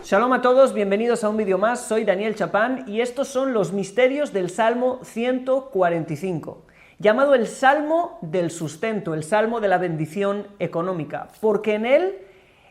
Shalom a todos, bienvenidos a un vídeo más, soy Daniel Chapán y estos son los misterios del Salmo 145, llamado el Salmo del Sustento, el Salmo de la bendición económica, porque en él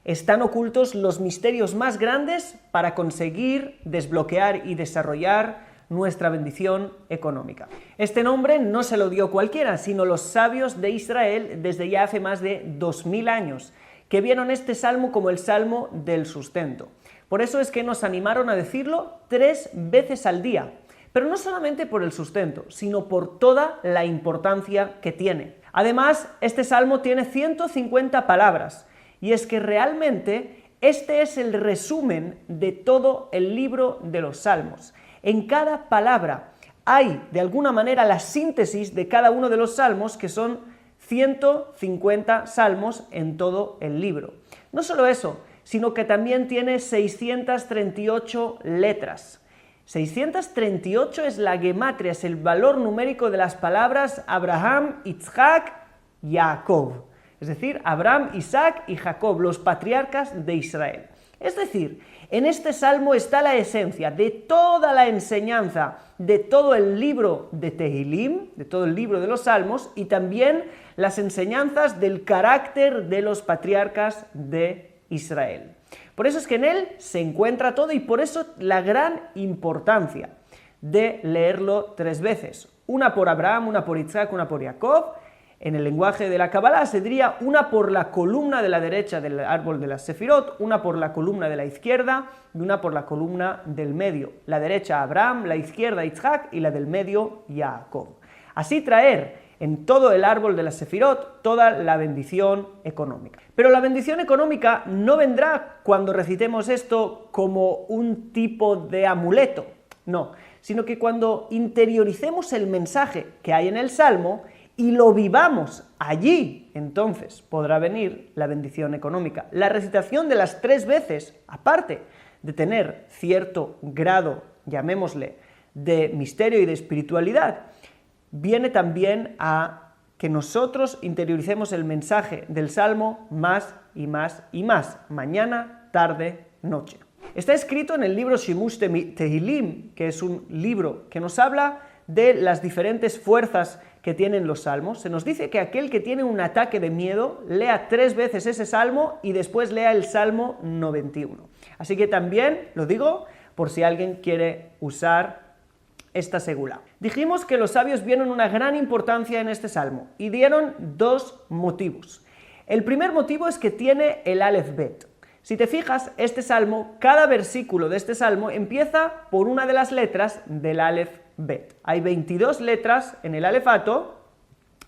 están ocultos los misterios más grandes para conseguir desbloquear y desarrollar nuestra bendición económica. Este nombre no se lo dio cualquiera, sino los sabios de Israel desde ya hace más de 2000 años, que vieron este salmo como el Salmo del Sustento. Por eso es que nos animaron a decirlo 3 veces al día, pero no solamente por el sustento, sino por toda la importancia que tiene. Además, este salmo tiene 150 palabras, y es que realmente este es el resumen de todo el libro de los salmos. En cada palabra hay, de alguna manera, la síntesis de cada uno de los salmos, que son 150 salmos en todo el libro. No solo eso, sino que también tiene 638 letras. 638 es la gematria, es el valor numérico de las palabras Abraham, Isaac, Jacob. Es decir, Abraham, Isaac y Jacob, los patriarcas de Israel. Es decir, en este salmo está la esencia de toda la enseñanza de todo el libro de Tehilim, de todo el libro de los salmos, y también las enseñanzas del carácter de los patriarcas de Israel. Por eso es que en él se encuentra todo y por eso la gran importancia de leerlo 3 veces. Una por Abraham, una por Isaac, una por Jacob. En el lenguaje de la Kabbalah se diría una por la columna de la derecha del árbol de las Sefirot, una por la columna de la izquierda y una por la columna del medio. La derecha Abraham, la izquierda Isaac y la del medio Jacob. Así traer en todo el árbol de las Sefirot toda la bendición económica. Pero la bendición económica no vendrá cuando recitemos esto como un tipo de amuleto, no, sino que cuando interioricemos el mensaje que hay en el Salmo y lo vivamos allí, entonces podrá venir la bendición económica. La recitación de las 3 veces, aparte de tener cierto grado, llamémosle, de misterio y de espiritualidad, viene también a que nosotros interioricemos el mensaje del Salmo más y más y más, mañana, tarde, noche. Está escrito en el libro Shimush Tehilim, que es un libro que nos habla de las diferentes fuerzas que tienen los salmos. Se nos dice que aquel que tiene un ataque de miedo lea 3 veces ese salmo y después lea el Salmo 91. Así que también lo digo por si alguien quiere usar esta segula. Dijimos que los sabios vieron una gran importancia en este salmo y dieron 2 motivos. El primer motivo es que tiene el Aleph Bet. Si te fijas, este salmo, cada versículo de este salmo empieza por una de las letras del Aleph Bet. Hay 22 letras en el alefato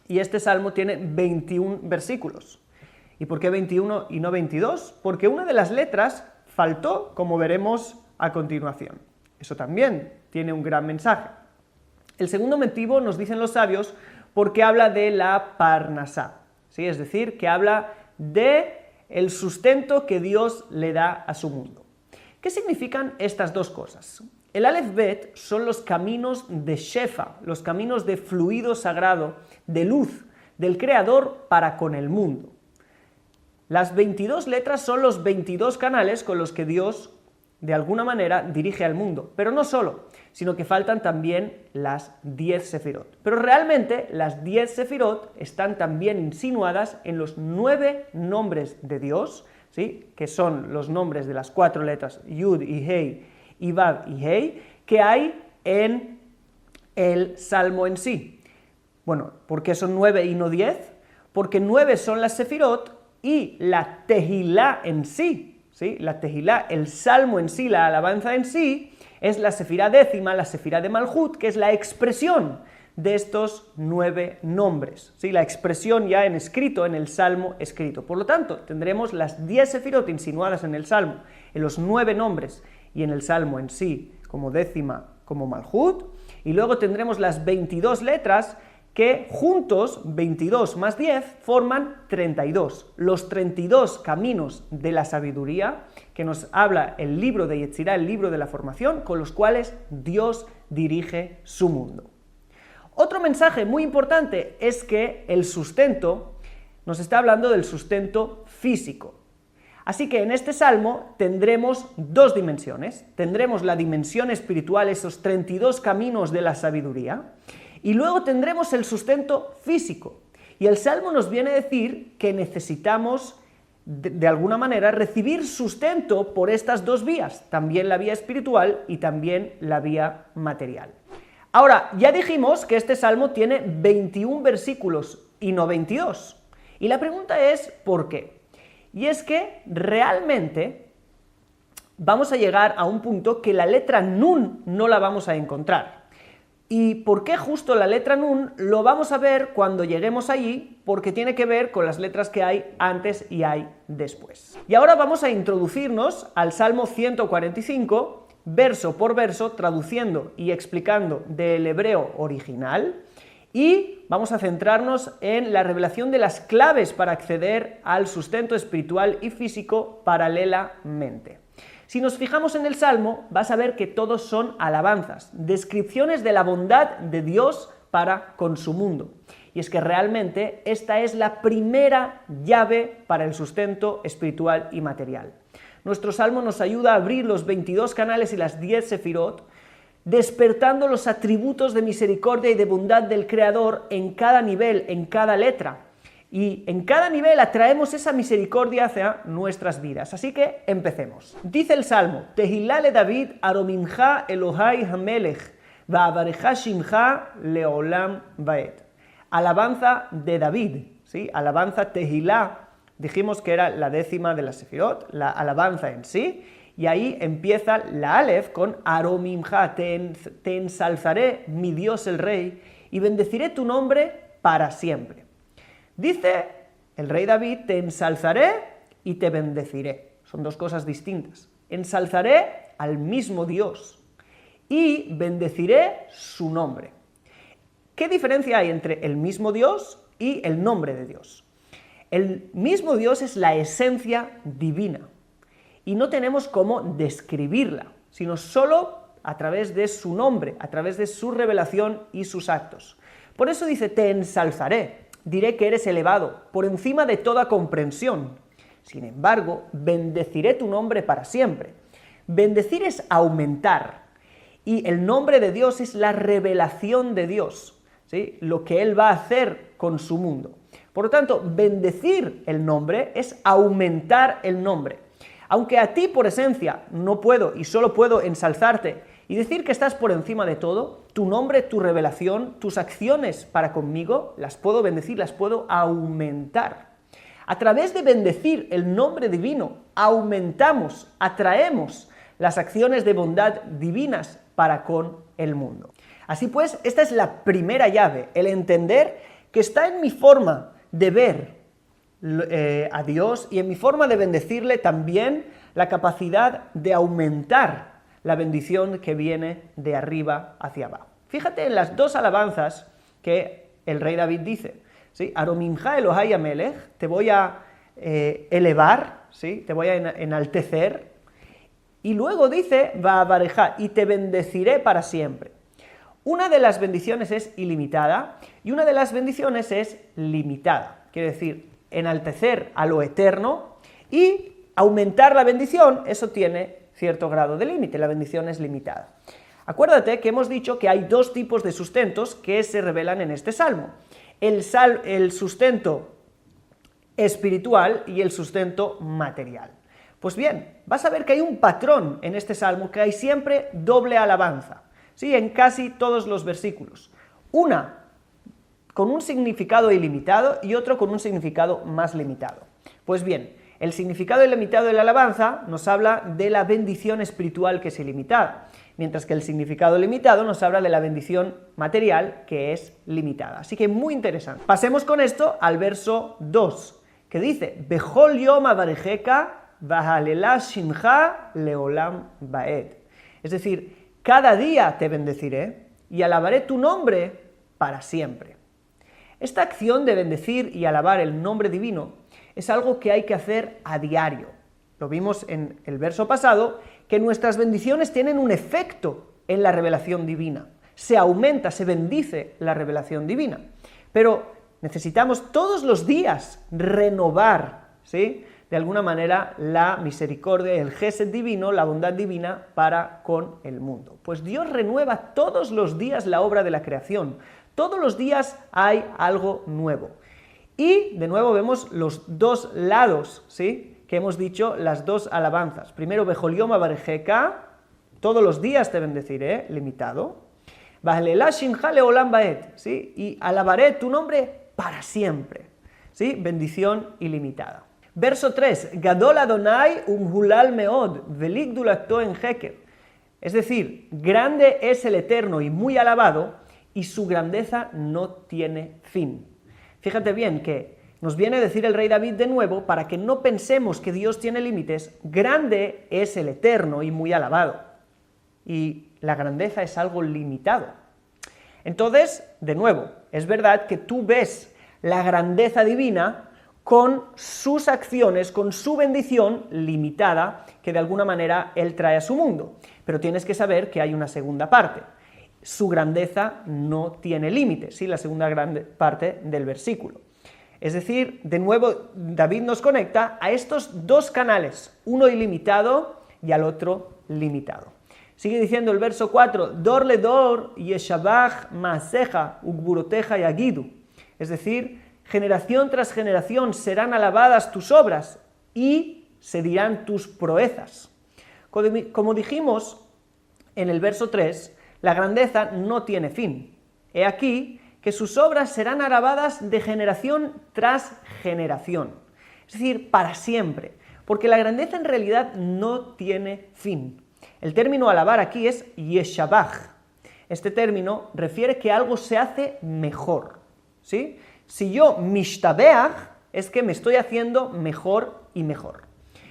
y este salmo tiene 21 versículos. ¿Y por qué 21 y no 22? Porque una de las letras faltó, como veremos a continuación. Eso también tiene un gran mensaje. El segundo motivo, nos dicen los sabios, porque habla de la Parnasá, ¿sí? Es decir, que habla de el sustento que Dios le da a su mundo. ¿Qué significan estas 2 cosas? El Aleph Bet son los caminos de Shefa, los caminos de fluido sagrado, de luz, del Creador para con el mundo. Las 22 letras son los 22 canales con los que Dios de alguna manera dirige al mundo, pero no solo, sino que faltan también las 10 Sefirot. Pero realmente las 10 Sefirot están también insinuadas en los 9 nombres de Dios, ¿sí? Que son los nombres de las 4 letras Yud y Hei, y Vav y Hei, que hay en el Salmo en sí. Bueno, ¿por qué son 9 y no 10? Porque 9 son las Sefirot y la Tehilá en sí. ¿Sí? La Tehilá, el salmo en sí, la alabanza en sí, es la sefirá décima, la sefirá de Malhut, que es la expresión de estos 9 nombres. ¿Sí? La expresión ya en escrito, en el salmo escrito. Por lo tanto, tendremos las 10 sefirot insinuadas en el salmo, en los 9 nombres y en el salmo en sí, como décima, como Malhut, y luego tendremos las 22 letras que juntos, 22 más 10, forman 32. Los 32 caminos de la sabiduría que nos habla el libro de Yetzirah, el libro de la formación, con los cuales Dios dirige su mundo. Otro mensaje muy importante es que el sustento nos está hablando del sustento físico. Así que en este salmo tendremos dos dimensiones. Tendremos la dimensión espiritual, esos 32 caminos de la sabiduría, y luego tendremos el sustento físico. Y el salmo nos viene a decir que necesitamos, de alguna manera, recibir sustento por estas dos vías, también la vía espiritual y también la vía material. Ahora, ya dijimos que este salmo tiene 21 versículos y no 22. Y la pregunta es, ¿por qué? Y es que realmente vamos a llegar a un punto que la letra Nun no la vamos a encontrar. ¿Y por qué justo la letra Nun? Lo vamos a ver cuando lleguemos allí, porque tiene que ver con las letras que hay antes y hay después. Y ahora vamos a introducirnos al Salmo 145, verso por verso, traduciendo y explicando del hebreo original, y vamos a centrarnos en la revelación de las claves para acceder al sustento espiritual y físico paralelamente. Si nos fijamos en el Salmo, vas a ver que todos son alabanzas, descripciones de la bondad de Dios para con su mundo. Y es que realmente esta es la primera llave para el sustento espiritual y material. Nuestro Salmo nos ayuda a abrir los 22 canales y las 10 sefirot, despertando los atributos de misericordia y de bondad del Creador en cada nivel, en cada letra. Y en cada nivel atraemos esa misericordia hacia nuestras vidas. Así que empecemos. Dice el Salmo: Tehilá le David, aromimcha Elohai hamelech, va'avarecha shimcha leolam vaed. Alabanza de David, ¿sí? Alabanza Tehilá, dijimos que era la 10ª de la sefirot, la alabanza en sí, y ahí empieza la Aleph con aromimcha, te ensalzaré, mi Dios el Rey, y bendeciré tu nombre para siempre. Dice el rey David: te ensalzaré y te bendeciré. Son dos cosas distintas. Ensalzaré al mismo Dios y bendeciré su nombre. ¿Qué diferencia hay entre el mismo Dios y el nombre de Dios? El mismo Dios es la esencia divina y no tenemos cómo describirla, sino solo a través de su nombre, a través de su revelación y sus actos. Por eso dice: te ensalzaré. Diré que eres elevado, por encima de toda comprensión. Sin embargo, bendeciré tu nombre para siempre. Bendecir es aumentar, y el nombre de Dios es la revelación de Dios, ¿sí? Lo que Él va a hacer con su mundo. Por lo tanto, bendecir el nombre es aumentar el nombre. Aunque a ti por esencia no puedo y solo puedo ensalzarte y decir que estás por encima de todo, tu nombre, tu revelación, tus acciones para conmigo, las puedo bendecir, las puedo aumentar. A través de bendecir el nombre divino, aumentamos, atraemos las acciones de bondad divinas para con el mundo. Así pues, esta es la primera llave, el entender que está en mi forma de ver a Dios y en mi forma de bendecirle también la capacidad de aumentar la bendición que viene de arriba hacia abajo. Fíjate en las dos alabanzas que el rey David dice, ¿sí? Aromimcha Elohai hamelech, te voy a elevar, ¿sí? Te voy a enaltecer, y luego dice va'avarecha, y te bendeciré para siempre. Una de las bendiciones es ilimitada y una de las bendiciones es limitada, quiere decir enaltecer a lo eterno y aumentar la bendición, eso tiene cierto grado de límite, la bendición es limitada. Acuérdate que hemos dicho que hay dos tipos de sustentos que se revelan en este salmo. El sustento espiritual y el sustento material. Pues bien, vas a ver que hay un patrón en este salmo, que hay siempre doble alabanza, ¿sí? En casi todos los versículos. Una con un significado ilimitado y otro con un significado más limitado. Pues bien, el significado ilimitado de la alabanza nos habla de la bendición espiritual, que es ilimitada, mientras que el significado limitado nos habla de la bendición material, que es limitada. Así que muy interesante. Pasemos con esto al verso 2, que dice: Bechol yom avarejeka v'halelá shimcha leolam vaed. Es decir, cada día te bendeciré y alabaré tu nombre para siempre. Esta acción de bendecir y alabar el nombre divino es algo que hay que hacer a diario. Lo vimos en el verso pasado, que nuestras bendiciones tienen un efecto en la revelación divina. Se aumenta, se bendice la revelación divina. Pero necesitamos todos los días renovar, ¿sí?, de alguna manera la misericordia, el gesed divino, la bondad divina para con el mundo. Pues Dios renueva todos los días la obra de la creación, todos los días hay algo nuevo. Y de nuevo vemos los dos lados, ¿sí?, que hemos dicho, las dos alabanzas. Primero, Bejolioma Barejeka, todos los días te bendeciré, limitado. Bajelelá Shinjale Olam Baet, ¿sí?, y alabaré tu nombre para siempre, ¿sí?, bendición ilimitada. Verso 3, Gadol Adonai umhulal meod, veligdulato en heker. Es decir, grande es el Eterno y muy alabado, y su grandeza no tiene fin. Fíjate bien que nos viene a decir el rey David de nuevo, para que no pensemos que Dios tiene límites, grande es el Eterno y muy alabado. Y la grandeza es algo limitado. Entonces, de nuevo, es verdad que tú ves la grandeza divina con sus acciones, con su bendición limitada, que de alguna manera Él trae a su mundo. Pero tienes que saber que hay una segunda parte. Su grandeza no tiene límites, ¿sí?, la segunda gran parte del versículo. Es decir, de nuevo, David nos conecta a estos dos canales, uno ilimitado y al otro limitado. Sigue diciendo el verso 4, Dor le dor yeshabach maaseja ugburoteja yagidu. Es decir, generación tras generación serán alabadas tus obras y se dirán tus proezas. Como dijimos en el verso 3, la grandeza no tiene fin. He aquí que sus obras serán alabadas de generación tras generación. Es decir, para siempre, porque la grandeza en realidad no tiene fin. El término alabar aquí es yeshabach. Este término refiere que algo se hace mejor, ¿sí? Si yo mishtabeach, es que me estoy haciendo mejor y mejor.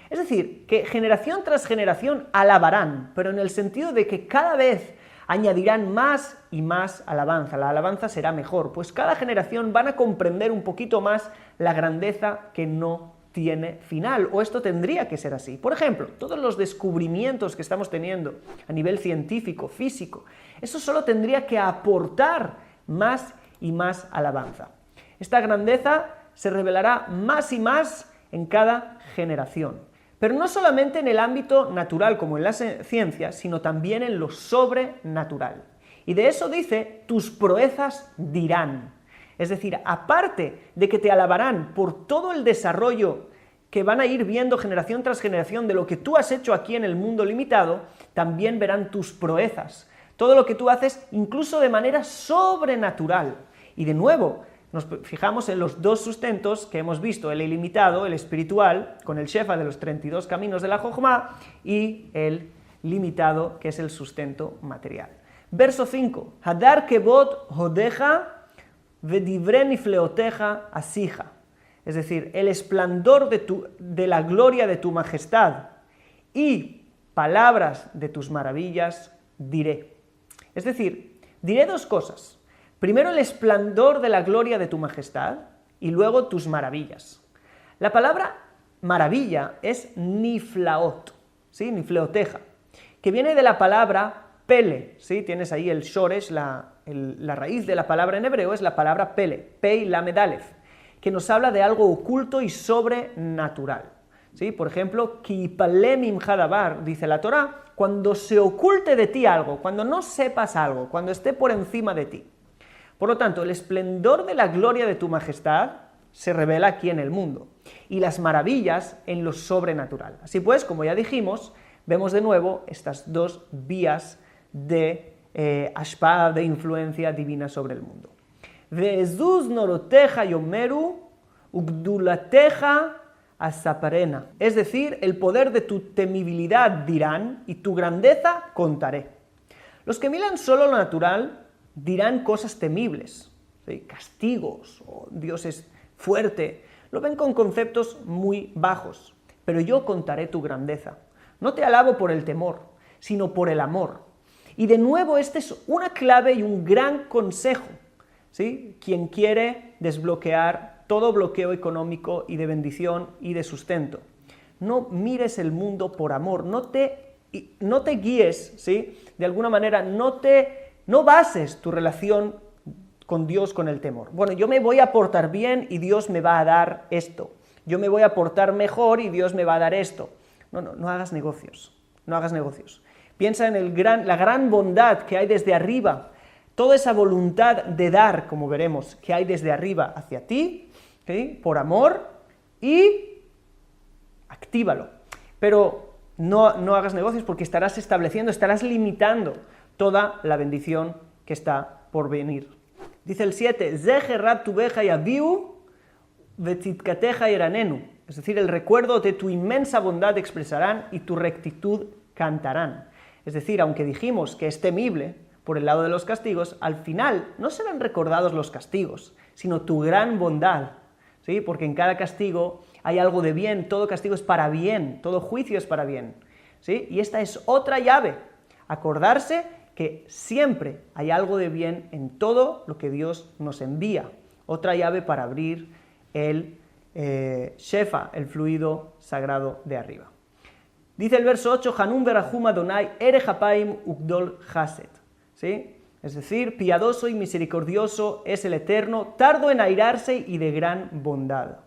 Es decir, que generación tras generación alabarán, pero en el sentido de que cada vez añadirán más y más alabanza. La alabanza será mejor, pues cada generación van a comprender un poquito más la grandeza que no tiene final, o esto tendría que ser así. Por ejemplo, todos los descubrimientos que estamos teniendo a nivel científico, físico, eso solo tendría que aportar más y más alabanza. Esta grandeza se revelará más y más en cada generación. Pero no solamente en el ámbito natural, como en la ciencia, sino también en lo sobrenatural. Y de eso dice, tus proezas dirán. Es decir, aparte de que te alabarán por todo el desarrollo que van a ir viendo generación tras generación de lo que tú has hecho aquí en el mundo limitado, también verán tus proezas. Todo lo que tú haces, incluso de manera sobrenatural. Y de nuevo, nos fijamos en los dos sustentos que hemos visto, el ilimitado, el espiritual, con el Shefa de los 32 caminos de la Jochma, y el limitado, que es el sustento material. Verso 5. Hadar kebot hodeja vedivre nifleoteja asija. Es decir, el esplendor de la gloria de tu majestad y palabras de tus maravillas diré. Es decir, diré dos cosas. Primero, el esplendor de la gloria de tu majestad y luego tus maravillas. La palabra maravilla es niflaot, ¿sí?, nifleoteja, que viene de la palabra pele, ¿sí? Tienes ahí el shoresh, la raíz de la palabra en hebreo es la palabra pele, pei lamed alef, que nos habla de algo oculto y sobrenatural, ¿sí? Por ejemplo, ki yipalem imcha davar, dice la Torá, cuando se oculte de ti algo, cuando no sepas algo, cuando esté por encima de ti. Por lo tanto, el esplendor de la gloria de tu majestad se revela aquí en el mundo, y las maravillas en lo sobrenatural. Así pues, como ya dijimos, vemos de nuevo estas dos vías de ashpa, de influencia divina sobre el mundo. Ve'ezuz noroteja yomeru ugdulateja asaparena. Es decir, el poder de tu temibilidad dirán, y tu grandeza contaré. Los que miran solo lo natural dirán cosas temibles, ¿sí?, castigos, o Dios es fuerte, lo ven con conceptos muy bajos. Pero yo contaré tu grandeza. No te alabo por el temor, sino por el amor. Y de nuevo, este es una clave y un gran consejo, ¿sí? Quien quiere desbloquear todo bloqueo económico y de bendición y de sustento. No mires el mundo por amor, no te guíes, ¿sí?, de alguna manera, no bases tu relación con Dios con el temor. Bueno, yo me voy a portar bien y Dios me va a dar esto. yo me voy a portar mejor y Dios me va a dar esto. No hagas negocios, no hagas negocios. Piensa en la gran bondad que hay desde arriba, toda esa voluntad de dar, como veremos, que hay desde arriba hacia ti, ¿okay? Por amor, y actívalo. Pero no hagas negocios porque estarás estableciendo, estarás limitando toda la bendición que está por venir. Dice el 7, Zeherat tubeja yaviu vetzitkateja eranenu. Es decir, el recuerdo de tu inmensa bondad expresarán y tu rectitud cantarán. Es decir, aunque dijimos que es temible por el lado de los castigos, al final no serán recordados los castigos, sino tu gran bondad, ¿sí? Porque en cada castigo hay algo de bien, todo castigo es para bien, todo juicio es para bien, ¿sí? Y esta es otra llave, acordarse que siempre hay algo de bien en todo lo que Dios nos envía. Otra llave para abrir el Shefa, el fluido sagrado de arriba. Dice el verso 8, Hanun berahum Adonai erech hapaim ugdol chesed, ¿sí? Es decir, piadoso y misericordioso es el Eterno, tardo en airarse y de gran bondad.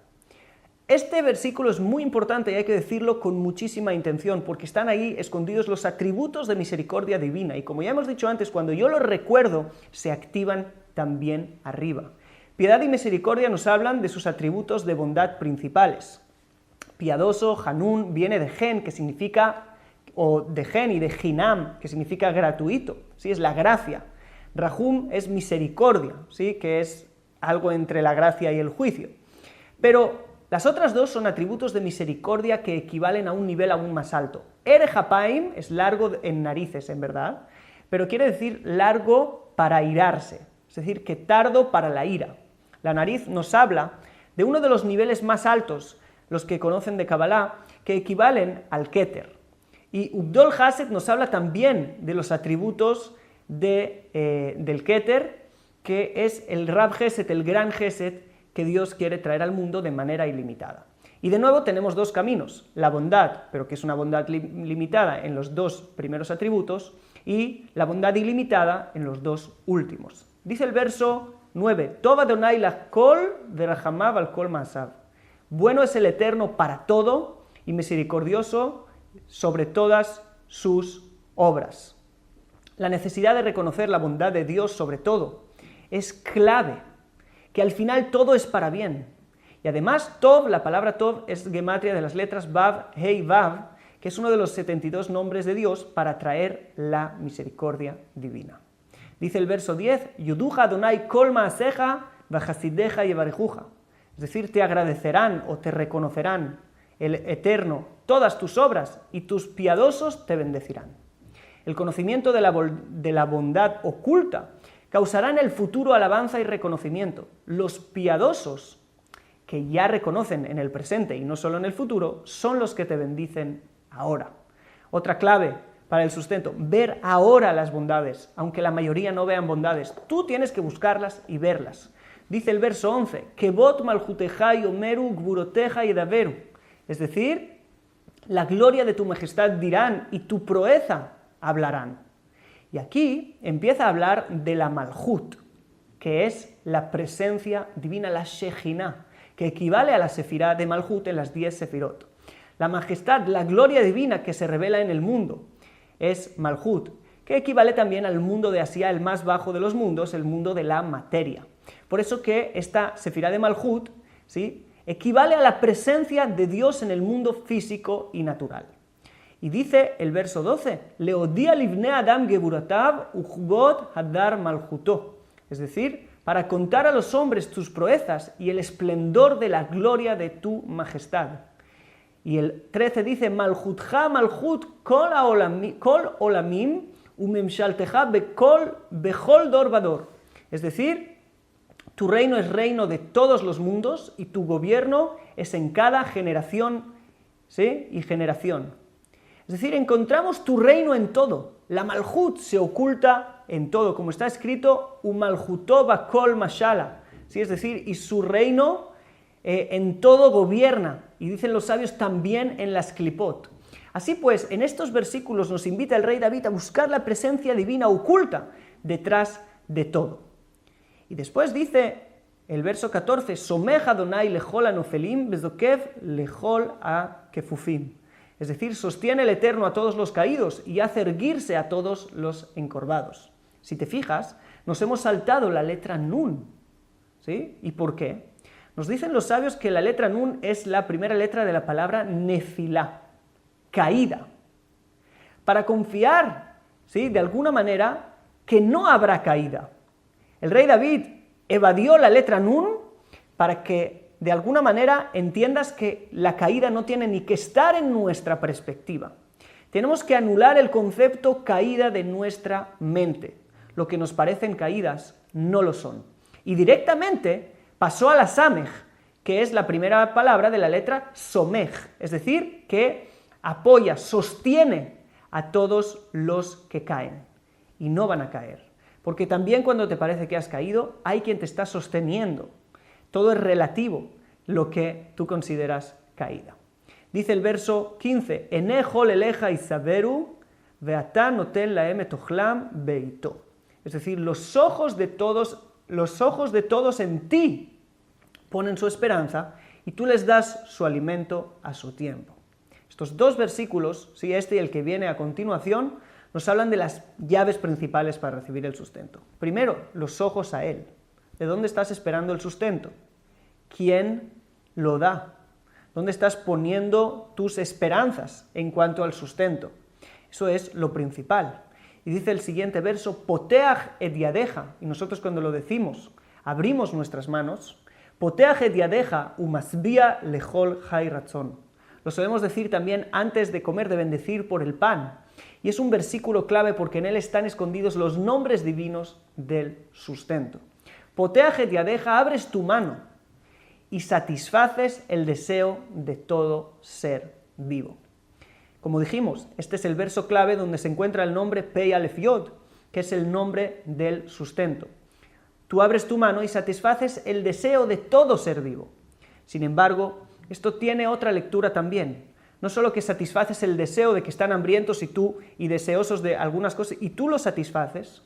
Este versículo es muy importante y hay que decirlo con muchísima intención, porque están ahí escondidos los atributos de misericordia divina, y como ya hemos dicho antes, cuando yo los recuerdo, se activan también arriba. Piedad y misericordia nos hablan de sus atributos de bondad principales. Piadoso, Hanun, viene de gen, que significa, o de gen y de hinam, que significa gratuito, ¿sí? Es la gracia. Rahum es misericordia, ¿sí? Que es algo entre la gracia y el juicio. Pero las otras dos son atributos de misericordia que equivalen a un nivel aún más alto. Erech hapaim es largo en narices, en verdad, pero quiere decir largo para airarse, es decir, que tardo para la ira. La nariz nos habla de uno de los niveles más altos, los que conocen de Kabbalah, que equivalen al Keter. Y Ugdol Chesed nos habla también de los atributos del Keter, que es el Rab Chesed, el gran Chesed, que Dios quiere traer al mundo de manera ilimitada. Y de nuevo tenemos dos caminos, la bondad, pero que es una bondad limitada en los dos primeros atributos, y la bondad ilimitada en los dos últimos. Dice el verso 9, Tov Adonai lachol verachamav al kol ma'asav. Bueno es el Eterno para todo y misericordioso sobre todas sus obras. La necesidad de reconocer la bondad de Dios sobre todo es clave, que al final todo es para bien. Y además, Tov, la palabra Tov es gematria de las letras Vav, Hei, Vav, que es uno de los 72 nombres de Dios para traer la misericordia divina. Dice el verso 10, Yuduja Adonai kol ma'aseja v'chasideja yevarejuja. Es decir, te agradecerán o te reconocerán el Eterno todas tus obras y tus piadosos te bendecirán. El conocimiento de la bondad oculta causará en el futuro alabanza y reconocimiento. Los piadosos, que ya reconocen en el presente y no solo en el futuro, son los que te bendicen ahora. Otra clave para el sustento, ver ahora las bondades, aunque la mayoría no vean bondades. Tú tienes que buscarlas y verlas. Dice el verso 11, Kebot malchuteja yomeru gburoteja yedaveru. Es decir, la gloria de tu majestad dirán y tu proeza hablarán. Y aquí empieza a hablar de la Malhut, que es la presencia divina, la Shejinah, que equivale a la Sefirá de Malhut en las 10 Sefirot. La majestad, la gloria divina que se revela en el mundo es Malhut, que equivale también al mundo de Asia, el más bajo de los mundos, el mundo de la materia. Por eso que esta Sefirá de Malhut, ¿sí?, equivale a la presencia de Dios en el mundo físico y natural. Y dice el verso 12, Leodia livne adam geburatav uchbot hadar malhuto. Es decir, para contar a los hombres tus proezas y el esplendor de la gloria de tu majestad. Y el 13 dice, Malhutja malhut kol olamim umemshalteja bechol dor vador. Es decir, tu reino es reino de todos los mundos y tu gobierno es en cada generación, ¿sí?, y generación. Es decir, encontramos tu reino en todo. La Malhut se oculta en todo, como está escrito, Umalhutó bakol mashala, ¿sí? Es decir, y su reino en todo gobierna. Y dicen los sabios también en las clipot. Así pues, en estos versículos nos invita el rey David a buscar la presencia divina oculta detrás de todo. Y después dice El verso 14, Somech Adonai lechol anofelim bezokev lechol akefufim. Es decir, sostiene el Eterno a todos los caídos y hace erguirse a todos los encorvados. Si te fijas, nos hemos saltado la letra Nun. ¿Sí? ¿Y por qué? Nos dicen los sabios que la letra Nun es la primera letra de la palabra nefilá, caída. Para confiar, ¿sí?, de alguna manera, que no habrá caída. El rey David evadió la letra Nun para que de alguna manera entiendas que la caída no tiene ni que estar en nuestra perspectiva. Tenemos que anular el concepto caída de nuestra mente. Lo que nos parecen caídas no lo son. Y directamente pasó a la Samech, que es la primera palabra de la letra Somech, es decir, que apoya, sostiene a todos los que caen. Y no van a caer. Porque también cuando te parece que has caído, hay quien te está sosteniendo. Todo es relativo, lo que tú consideras caída. Dice el verso 15, Enejo leleja isaberu veatá noten laem etochlam beito. Es decir, los ojos de todos en ti ponen su esperanza y tú les das su alimento a su tiempo. Estos dos versículos, sí, este y el que viene a continuación, nos hablan de las llaves principales para recibir el sustento. Primero, los ojos a Él. ¿De dónde estás esperando el sustento? ¿Quién lo da? ¿Dónde estás poniendo tus esperanzas en cuanto al sustento? Eso es lo principal. Y dice el siguiente verso, Poteach et yadeja, y nosotros cuando lo decimos, abrimos nuestras manos, Poteach et yadeja umasbia lechol jai ratzon. Lo solemos decir también antes de comer, de bendecir por el pan. Y es un versículo clave porque en él están escondidos los nombres divinos del sustento. Poteach et yadeja, abres tu mano y satisfaces el deseo de todo ser vivo. Como dijimos, este es el verso clave donde se encuentra el nombre Pei Alef Yod, que es el nombre del sustento. Tú abres tu mano y satisfaces el deseo de todo ser vivo. Sin embargo, esto tiene otra lectura también. No solo que satisfaces el deseo de que están hambrientos y deseosos de algunas cosas, y tú lo satisfaces,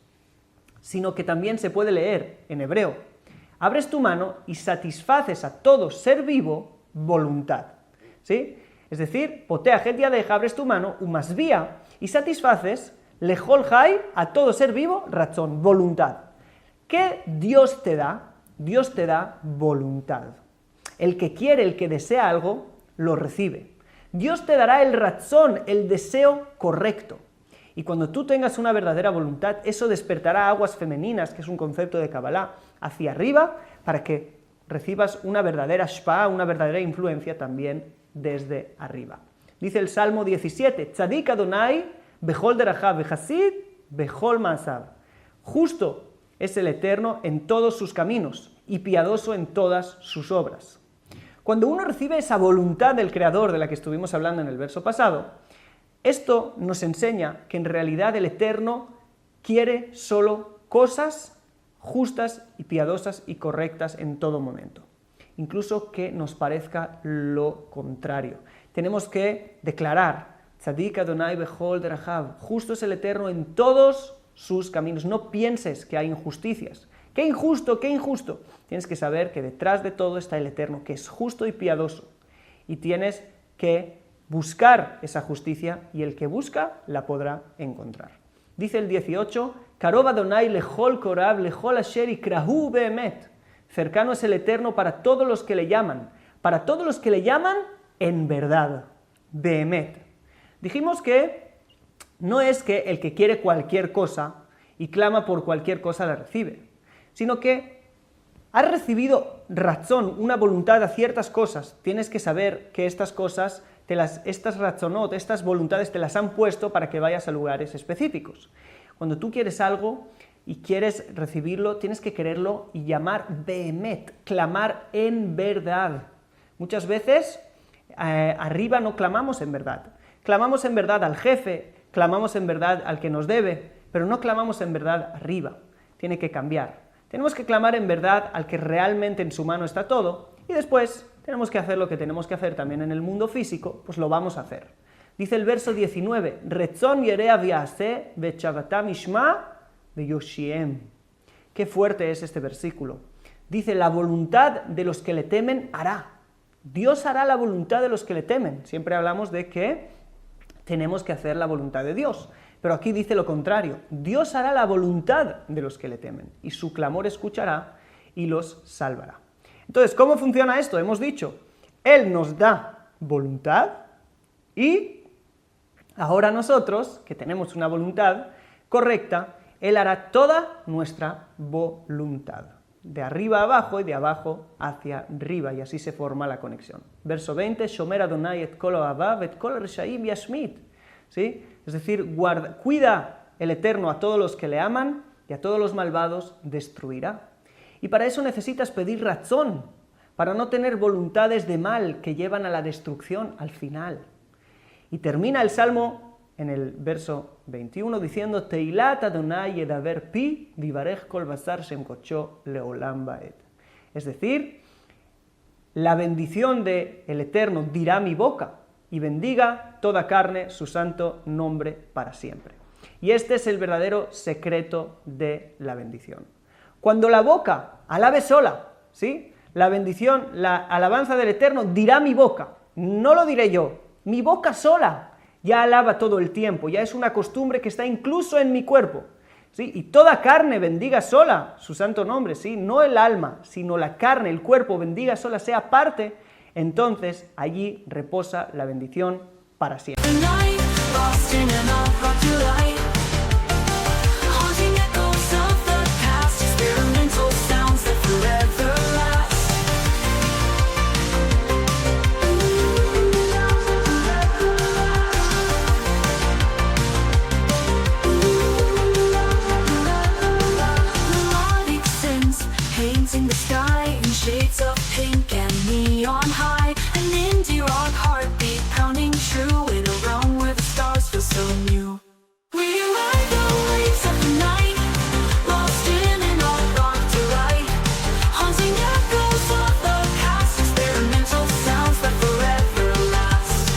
sino que también se puede leer en hebreo. Abres tu mano y satisfaces a todo ser vivo voluntad. ¿Sí? Es decir, Poteach et yadeja, abres tu mano, umasbia, y satisfaces lechol jai, a todo ser vivo, razón, voluntad. ¿Qué Dios te da? Dios te da voluntad. El que quiere, el que desea algo, lo recibe. Dios te dará el razón, el deseo correcto. Y cuando tú tengas una verdadera voluntad, eso despertará aguas femeninas, que es un concepto de Kabbalah, hacia arriba, para que recibas una verdadera shpa, una verdadera influencia también desde arriba. Dice el Salmo 17, Tzadik Adonai bechol derachav vechasid bechol maasav. Justo es el Eterno en todos sus caminos y piadoso en todas sus obras. Cuando uno recibe esa voluntad del Creador de la que estuvimos hablando en el verso pasado, esto nos enseña que en realidad el Eterno quiere solo cosas justas y piadosas y correctas en todo momento. Incluso que nos parezca lo contrario. Tenemos que declarar, Tzadik Adonai bechol derachav, justo es el Eterno en todos sus caminos. No pienses que hay injusticias. ¡Qué injusto, qué injusto! Tienes que saber que detrás de todo está el Eterno, que es justo y piadoso. Y tienes que buscar esa justicia, y el que busca la podrá encontrar. Dice el 18, Karov Adonai lechol korab lechol asher ikrahu beemet. Cercano es el Eterno para todos los que le llaman en verdad, beemet. Dijimos que no es que el que quiere cualquier cosa y clama por cualquier cosa la recibe, sino que has recibido razón, una voluntad a ciertas cosas. Tienes que saber que estas cosas, estas razonot, estas voluntades te las han puesto para que vayas a lugares específicos. Cuando tú quieres algo y quieres recibirlo, tienes que quererlo y llamar behemet, clamar en verdad. Muchas veces arriba no clamamos en verdad. Clamamos en verdad al jefe, clamamos en verdad al que nos debe, pero no clamamos en verdad arriba. Tiene que cambiar. Tenemos que clamar en verdad al que realmente en su mano está todo, y después tenemos que hacer lo que tenemos que hacer también en el mundo físico, pues lo vamos a hacer. Dice el verso 19, Retzon yerea viase vechavatam ishma veyoshiem. Qué fuerte es este versículo. dice, la voluntad de los que le temen hará. Dios hará la voluntad de los que le temen. Siempre hablamos de que tenemos que hacer la voluntad de Dios, pero aquí dice lo contrario. Dios hará la voluntad de los que le temen, y su clamor escuchará y los salvará. Entonces, ¿cómo funciona esto? Hemos dicho, Él nos da voluntad, y ahora nosotros, que tenemos una voluntad correcta, Él hará toda nuestra voluntad, de arriba a abajo y de abajo hacia arriba, y así se forma la conexión. Verso 20, Shomer Adonai et kol oavav et kol reshaim yashmit, ¿sí? Es decir, cuida el Eterno a todos los que le aman, y a todos los malvados destruirá. Y para eso necesitas pedir razón, para no tener voluntades de mal que llevan a la destrucción al final. Y termina el Salmo en el verso 21 diciendo, Teilat Adonai yedaber pi, vivarech kol basar shem kodsho leolam baed. Es decir, la bendición del Eterno dirá mi boca, y bendiga toda carne su santo nombre para siempre. Y este es el verdadero secreto de la bendición. Cuando la boca alabe sola, ¿sí? La bendición, la alabanza del Eterno dirá mi boca, no lo diré yo, mi boca sola ya alaba todo el tiempo, ya es una costumbre que está incluso en mi cuerpo, ¿sí? Y toda carne bendiga sola su santo nombre, ¿sí? No el alma, sino la carne, el cuerpo bendiga sola, sea parte, entonces allí reposa la bendición para siempre. In the sky in shades of pink and neon high, an indie rock heartbeat pounding true in a realm where the stars feel so new. We ride the waves of the night, lost in an all rock to right, haunting echoes of the past, experimental sounds that forever last.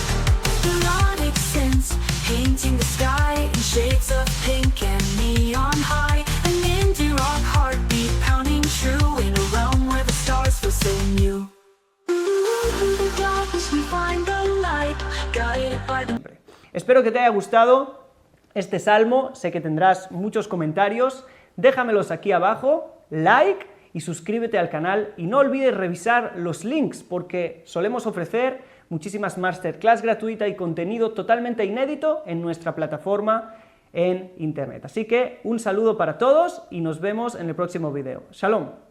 Melodic synths painting the sky in shades of pink and neon high, an indie rock heartbeat pounding true. Espero que te haya gustado este salmo, sé que tendrás muchos comentarios, déjamelos aquí abajo, like y suscríbete al canal, y no olvides revisar los links porque solemos ofrecer muchísimas masterclass gratuitas y contenido totalmente inédito en nuestra plataforma en internet. Así que un saludo para todos y nos vemos en el próximo video. Shalom.